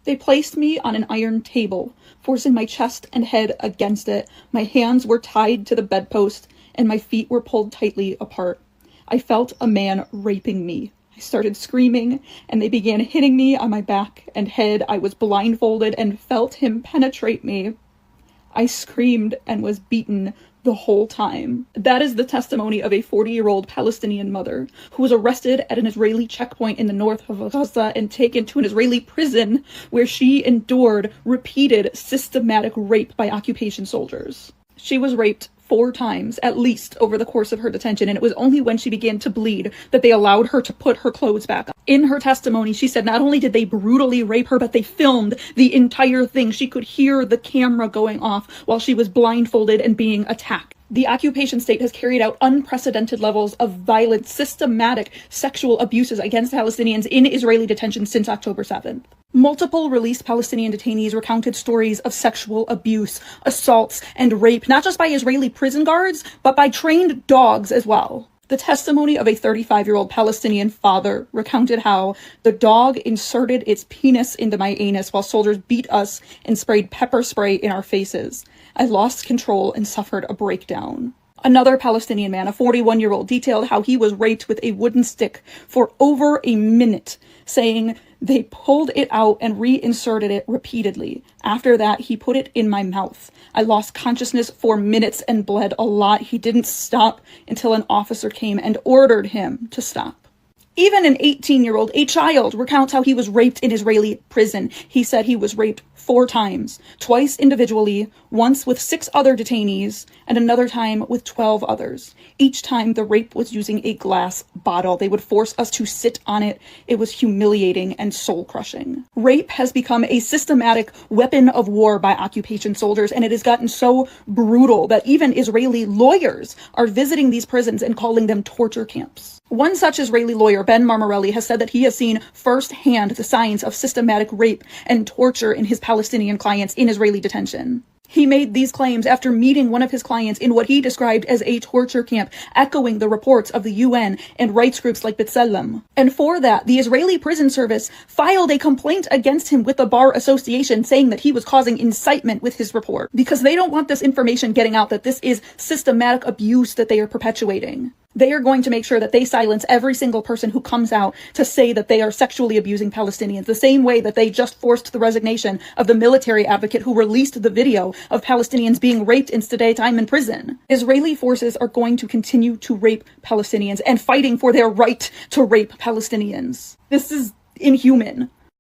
They placed me on an iron table, forcing my chest and head against it. My hands were tied to the bedpost, and my feet were pulled tightly apart. I felt a man raping me. I started screaming, and they began hitting me on my back and head. I was blindfolded and felt him penetrate me. I screamed and was beaten the whole time. That is the testimony of a 40-year-old Palestinian mother who was arrested at an Israeli checkpoint in the north of Gaza and taken to an Israeli prison where she endured repeated systematic rape by occupation soldiers. She was raped 4 times, at least, over the course of her detention, and it was only when she began to bleed that they allowed her to put her clothes back on. In her testimony, she said not only did they brutally rape her, but they filmed the entire thing. She could hear the camera going off while she was blindfolded and being attacked. The occupation state has carried out unprecedented levels of violent, systematic sexual abuses against Palestinians in Israeli detention since October 7th. Multiple released Palestinian detainees recounted stories of sexual abuse, assaults, and rape, not just by Israeli prison guards, but by trained dogs as well. The testimony of a 35-year-old Palestinian father recounted how the dog inserted its penis into my anus while soldiers beat us and sprayed pepper spray in our faces. I lost control and suffered a breakdown. Another Palestinian man, a 41-year-old, detailed how he was raped with a wooden stick for over a minute, saying they pulled it out and reinserted it repeatedly. After that, he put it in my mouth. I lost consciousness for minutes and bled a lot. He didn't stop until an officer came and ordered him to stop. Even an 18-year-old, a child, recounts how he was raped in Israeli prison. He said he was raped 4 times, twice individually, once with 6 other detainees, and another time with 12 others. Each time the rape was using a glass bottle. They would force us to sit on it. It was humiliating and soul-crushing. Rape has become a systematic weapon of war by occupation soldiers, and it has gotten so brutal that even Israeli lawyers are visiting these prisons and calling them torture camps. One such Israeli lawyer, Ben Marmarelli, has said that he has seen firsthand the signs of systematic rape and torture in his Palestinian clients in Israeli detention. He made these claims after meeting one of his clients in what he described as a torture camp, echoing the reports of the UN and rights groups like B'Tselem. And for that, the Israeli prison service filed a complaint against him with the Bar Association, saying that he was causing incitement with his report, because they don't want this information getting out that this is systematic abuse that they are perpetuating. They are going to make sure that they silence every single person who comes out to say that they are sexually abusing Palestinians, the same way that they just forced the resignation of the military advocate who released the video of Palestinians being raped in Stay time in prison. Israeli forces are going to continue to rape Palestinians and fighting for their right to rape Palestinians. This is inhuman.